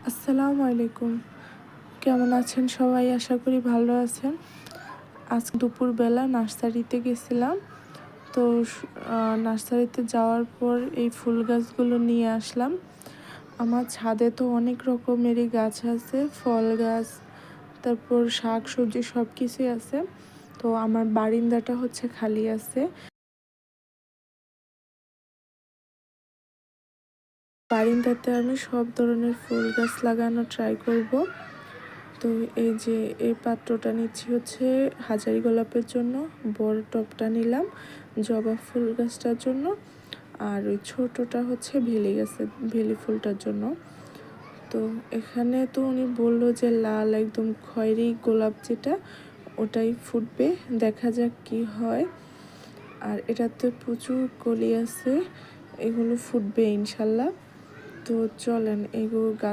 আসসালামু আলাইকুম। কেমন আছেন সবাই? আশা করি ভালো আছেন। আজ দুপুরবেলা নার্সারিতে গেছিলাম। তো নার্সারিতে যাওয়ার পর এই ফুল গাছগুলো নিয়ে আসলাম। আমার ছাদে তো অনেক রকমেরই গাছ আছে, ফল গাছ, তারপর শাক সবজি সব কিছুই আছে। তো আমার বারান্দাটা হচ্ছে খালি আছে। বারান্দাতে আমি সব ধরনের ফুল গাছ লাগানো ট্রাই করব। তো এই যে এই পাত্রটা নিচ্ছি হচ্ছে হাজারি গোলাপের জন্য, বড় টবটা নিলাম জবা ফুল গাছটার জন্য, আর ওই ছোটটা হচ্ছে ভেলি ফুলটার জন্য। তো এখানে তো উনি বললো যে লাল একদম খয়েরি গোলাপ যেটা ওটাই ফুটবে, দেখা যাক কি হয়। আর এটাতে প্রচুর কলি আছে, এগুলো ফুটবে ইনশাল্লাহ। তো চলেন এগুলো গাছ